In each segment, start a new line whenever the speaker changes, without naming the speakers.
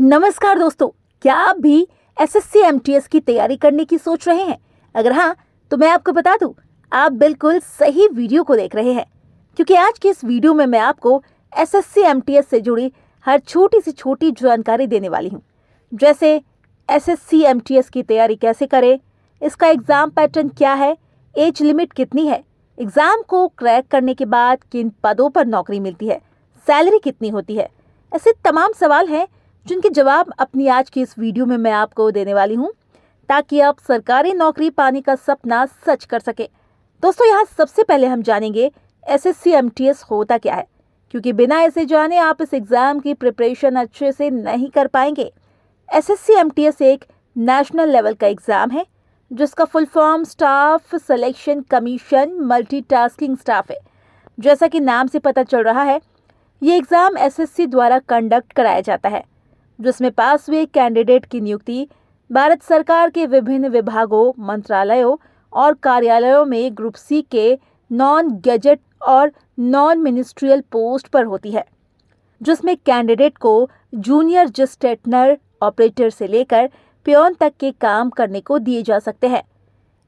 नमस्कार दोस्तों, क्या आप भी एसएससी एमटीएस की तैयारी करने की सोच रहे हैं? अगर हाँ, तो मैं आपको बता दूं, आप बिल्कुल सही वीडियो को देख रहे हैं, क्योंकि आज की इस वीडियो में मैं आपको एसएससी एमटीएस से जुड़ी हर छोटी से छोटी जानकारी देने वाली हूं। जैसे एसएससी एमटीएस की तैयारी कैसे करें, इसका एग्ज़ाम पैटर्न क्या है, एज लिमिट कितनी है, एग्ज़ाम को क्रैक करने के बाद किन पदों पर नौकरी मिलती है, सैलरी कितनी होती है। ऐसे तमाम सवाल हैं जिनके जवाब अपनी आज की इस वीडियो में मैं आपको देने वाली हूं, ताकि आप सरकारी नौकरी पाने का सपना सच कर सके। दोस्तों, यहाँ सबसे पहले हम जानेंगे एसएससी एमटीएस होता क्या है, क्योंकि बिना इसे जाने आप इस एग्ज़ाम की प्रिपरेशन अच्छे से नहीं कर पाएंगे। एसएससी एमटीएस एक नेशनल लेवल का एग्ज़ाम है, जिसका full form staff selection commission multitasking staff है। जैसा कि नाम से पता चल रहा है, ये एग्ज़ाम एसएससी द्वारा कंडक्ट कराया जाता है, जिसमें पास हुए कैंडिडेट की नियुक्ति भारत सरकार के विभिन्न विभागों, मंत्रालयों और कार्यालयों में ग्रुप सी के नॉन गैजेट और नॉन मिनिस्ट्रियल पोस्ट पर होती है, जिसमें कैंडिडेट को जूनियर जस्टेटनर ऑपरेटर से लेकर पियोन तक के काम करने को दिए जा सकते हैं।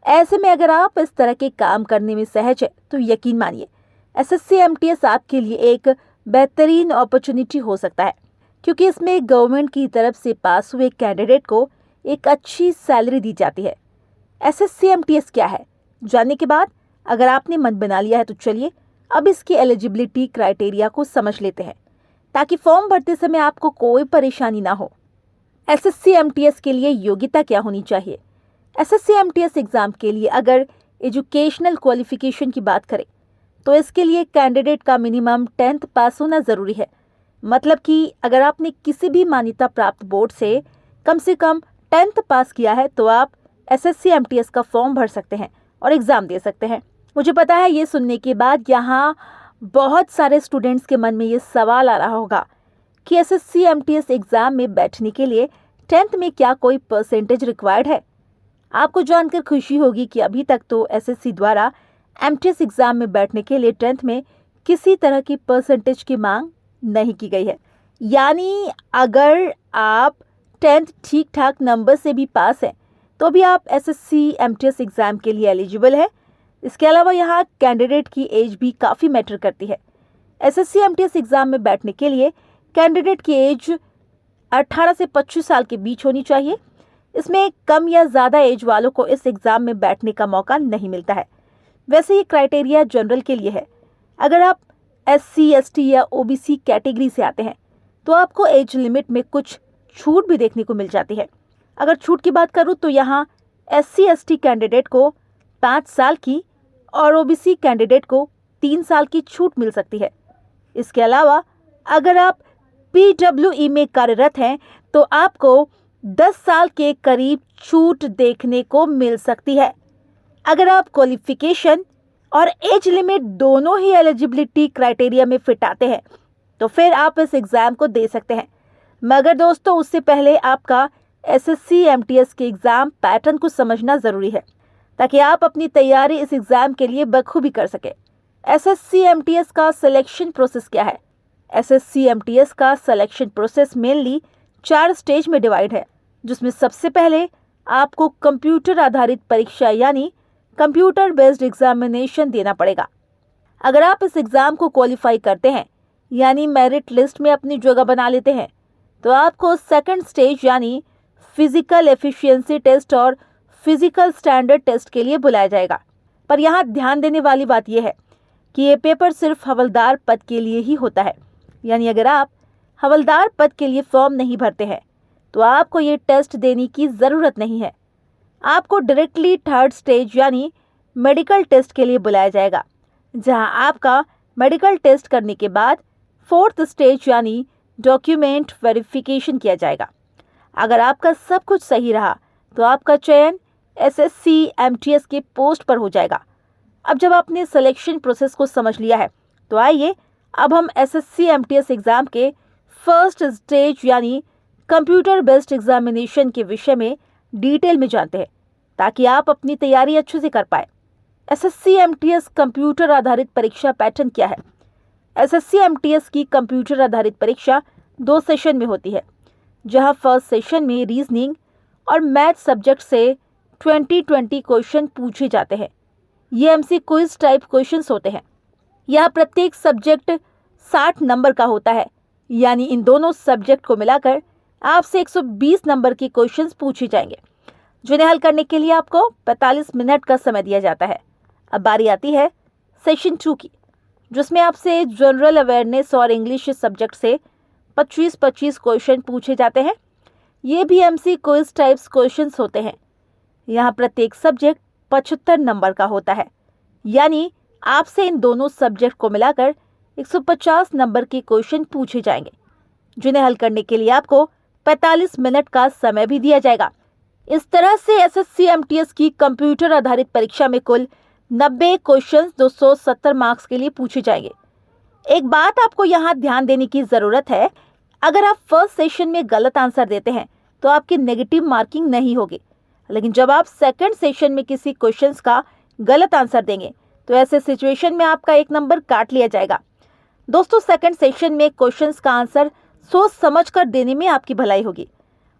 ऐसे में अगर आप इस तरह के काम करने में सहज है, तो यकीन मानिए एसएससी एमटीएस आपके लिए एक बेहतरीन अपॉर्चुनिटी हो सकता है, क्योंकि इसमें गवर्नमेंट की तरफ से पास हुए कैंडिडेट को एक अच्छी सैलरी दी जाती है। एसएससी एमटीएस क्या है, जानने के बाद अगर आपने मन बना लिया है, तो चलिए अब इसकी एलिजिबिलिटी क्राइटेरिया को समझ लेते हैं, ताकि फॉर्म भरते समय आपको कोई परेशानी ना हो। एसएससी एमटीएस के लिए योग्यता क्या होनी चाहिए? एसएससी एमटीएस एग्ज़ाम के लिए अगर एजुकेशनल क्वालिफिकेशन की बात करें, तो इसके लिए कैंडिडेट का मिनिमम 10th पास होना ज़रूरी है। मतलब कि अगर आपने किसी भी मान्यता प्राप्त बोर्ड से कम 10th पास किया है, तो आप एसएससी एमटीएस का फॉर्म भर सकते हैं और एग्ज़ाम दे सकते हैं। मुझे पता है ये सुनने के बाद यहाँ बहुत सारे स्टूडेंट्स के मन में ये सवाल आ रहा होगा कि एसएससी एमटीएस एग्ज़ाम में बैठने के लिए 10th में क्या कोई परसेंटेज रिक्वायर्ड है? आपको जानकर खुशी होगी कि अभी तक तो एसएससी द्वारा एमटीएस एग्ज़ाम में बैठने के लिए 10th में किसी तरह की परसेंटेज की मांग नहीं की गई है। यानी अगर आप 10th ठीक ठाक नंबर से भी पास हैं, तो भी आप एसएससी एमटीएस एग्ज़ाम के लिए एलिजिबल है। इसके अलावा यहाँ कैंडिडेट की एज भी काफ़ी मैटर करती है। एसएससी एमटीएस एग्ज़ाम में बैठने के लिए कैंडिडेट की एज 18 से 25 साल के बीच होनी चाहिए। इसमें कम या ज़्यादा एज वालों को इस एग्ज़ाम में बैठने का मौका नहीं मिलता है। वैसे ये क्राइटेरिया जनरल के लिए है। अगर आप एससी, एसटी या ओबीसी कैटेगरी से आते हैं, तो आपको एज लिमिट में कुछ छूट भी देखने को मिल जाती है। अगर छूट की बात करूं, तो यहाँ एससी, एसटी कैंडिडेट को 5 साल की और ओबीसी कैंडिडेट को 3 साल की छूट मिल सकती है। इसके अलावा अगर आप पीडब्ल्यूई में कार्यरत हैं, तो आपको 10 साल के करीब छूट देखने को मिल सकती है। अगर आप क्वालिफिकेशन और एज लिमिट दोनों ही एलिजिबिलिटी क्राइटेरिया में फिट आते हैं, तो फिर आप इस एग्ज़ाम को दे सकते हैं। मगर दोस्तों, उससे पहले आपका एसएससी एमटीएस के एग्ज़ाम पैटर्न को समझना ज़रूरी है, ताकि आप अपनी तैयारी इस एग्ज़ाम के लिए बखूबी कर सकें। एसएससी एमटीएस का सिलेक्शन प्रोसेस क्या है? एसएससी एमटीएस का सिलेक्शन प्रोसेस मेनली 4 स्टेज में डिवाइड है, जिसमें सबसे पहले आपको कंप्यूटर आधारित परीक्षा यानी कंप्यूटर बेस्ड एग्जामिनेशन देना पड़ेगा। अगर आप इस एग्ज़ाम को क्वालिफाई करते हैं, यानी मेरिट लिस्ट में अपनी जगह बना लेते हैं, तो आपको सेकंड स्टेज यानी फिजिकल एफिशिएंसी टेस्ट और फिजिकल स्टैंडर्ड टेस्ट के लिए बुलाया जाएगा। पर यहाँ ध्यान देने वाली बात यह है कि ये पेपर सिर्फ हवलदार पद के लिए ही होता है। यानी अगर आप हवलदार पद के लिए फॉर्म नहीं भरते हैं, तो आपको ये टेस्ट देने की ज़रूरत नहीं है। आपको डायरेक्टली थर्ड स्टेज यानी मेडिकल टेस्ट के लिए बुलाया जाएगा, जहां आपका मेडिकल टेस्ट करने के बाद फोर्थ स्टेज यानी डॉक्यूमेंट वेरिफिकेशन किया जाएगा। अगर आपका सब कुछ सही रहा, तो आपका चयन एसएससी एमटीएस के पोस्ट पर हो जाएगा। अब जब आपने सिलेक्शन प्रोसेस को समझ लिया है, तो आइए अब हम एसएससी एमटीएस एग्ज़ाम के फर्स्ट स्टेज यानी कंप्यूटर बेस्ड एग्जामिनेशन के विषय में डिटेल में जानते हैं, ताकि आप अपनी तैयारी अच्छे से कर पाए। एसएससी एमटीएस कंप्यूटर आधारित परीक्षा पैटर्न क्या है? एसएससी एमटीएस की कंप्यूटर आधारित परीक्षा 2 सेशन में होती है, जहां फर्स्ट सेशन में रीजनिंग और मैथ सब्जेक्ट से 20-20 क्वेश्चन पूछे जाते हैं। ये एमसी क्विज टाइप क्वेश्चंस होते हैं। यह प्रत्येक सब्जेक्ट 60 नंबर का होता है, यानी इन दोनों सब्जेक्ट को मिलाकर आपसे 120 नंबर के क्वेश्चंस पूछे जाएंगे, जिन्हें हल करने के लिए आपको 45 मिनट का समय दिया जाता है। अब बारी आती है सेशन 2 की, जिसमें आपसे जनरल अवेयरनेस और इंग्लिश सब्जेक्ट से 25-25 क्वेश्चन पूछे जाते हैं। ये भी एमसी क्विज टाइप्स क्वेश्चंस होते हैं। यहाँ प्रत्येक सब्जेक्ट 75 नंबर का होता है, यानी आपसे इन दोनों सब्जेक्ट को मिलाकर 150 नंबर के क्वेश्चन पूछे जाएंगे, जिन्हें हल करने के लिए आपको 45 मिनट का समय भी दिया जाएगा। इस तरह से एसएससी एमटीएस की कंप्यूटर आधारित परीक्षा में कुल 90 क्वेश्चन 270 मार्क्स के लिए पूछे जाएंगे। एक बात आपको यहाँ ध्यान देने की जरूरत है, अगर आप फर्स्ट सेशन में गलत आंसर देते हैं तो आपकी नेगेटिव मार्किंग नहीं होगी, लेकिन जब आप सेकंड सेशन में किसी क्वेश्चंस का गलत आंसर देंगे तो ऐसे सिचुएशन में आपका 1 नंबर काट लिया जाएगा। दोस्तों, सेकंड सेशन में क्वेश्चंस का आंसर सोच समझ कर देने में आपकी भलाई होगी।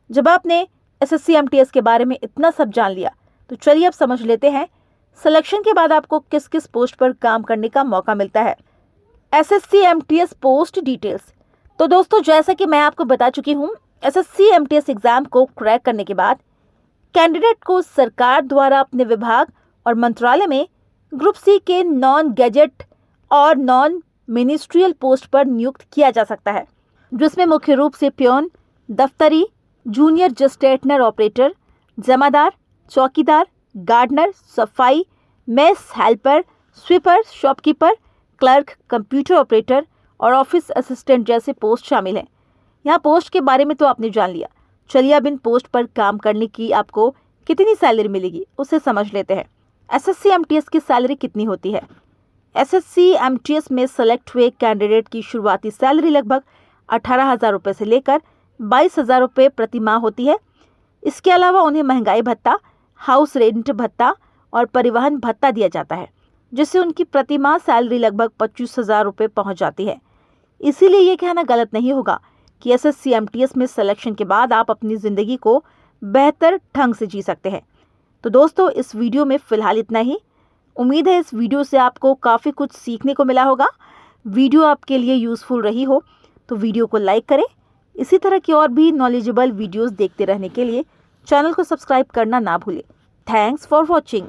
जब आपने एसएससी एमटीएस के बारे में इतना सब जान लिया, तो चलिए अब समझ लेते हैं सिलेक्शन के बाद आपको किस किस पोस्ट पर काम करने का मौका मिलता है। SSC MTS post details. तो दोस्तों, जैसा कि मैं आपको बता चुकी हूँ, एसएससी एमटीएस एग्जाम को क्रैक करने के बाद कैंडिडेट को सरकार द्वारा अपने विभाग और मंत्रालय में ग्रुप सी के नॉन गैजेट और नॉन मिनिस्ट्रियल पोस्ट पर नियुक्त किया जा सकता है, जिसमें मुख्य रूप से प्योन, दफ्तरी, जूनियर जस्टेटनर ऑपरेटर, जमादार, चौकीदार, गार्डनर, सफाई, mess helper, sweeper, shopkeeper, clerk, computer operator और ऑफिस असिस्टेंट जैसे पोस्ट शामिल हैं। यहाँ पोस्ट के बारे में तो आपने जान लिया। चलिए अब इन पोस्ट पर काम करने की आपको कितनी सैलरी मिलेगी उसे समझ लेते हैं। एसएससी एमटीएस की सैलरी कितनी होती है? एसएससी एमटीएस में सेलेक्ट हुए कैंडिडेट की शुरुआती सैलरी लगभग 18,000 रुपये से लेकर 22,000 रुपये प्रति माह होती है। इसके अलावा उन्हें महंगाई भत्ता, हाउस रेंट भत्ता और परिवहन भत्ता दिया जाता है, जिससे उनकी प्रति माह सैलरी लगभग 25,000 रुपये पहुँच जाती है। इसीलिए ये कहना गलत नहीं होगा कि एसएससी एमटीएस में सिलेक्शन के बाद आप अपनी ज़िंदगी को बेहतर ढंग से जी सकते हैं। तो दोस्तों, इस वीडियो में फ़िलहाल इतना ही। उम्मीद है इस वीडियो से आपको काफ़ी कुछ सीखने को मिला होगा। वीडियो आपके लिए यूज़फुल रही हो तो वीडियो को लाइक करें। इसी तरह की और भी नॉलेजेबल वीडियोस देखते रहने के लिए चैनल को सब्सक्राइब करना ना भूलें। Thanks for watching.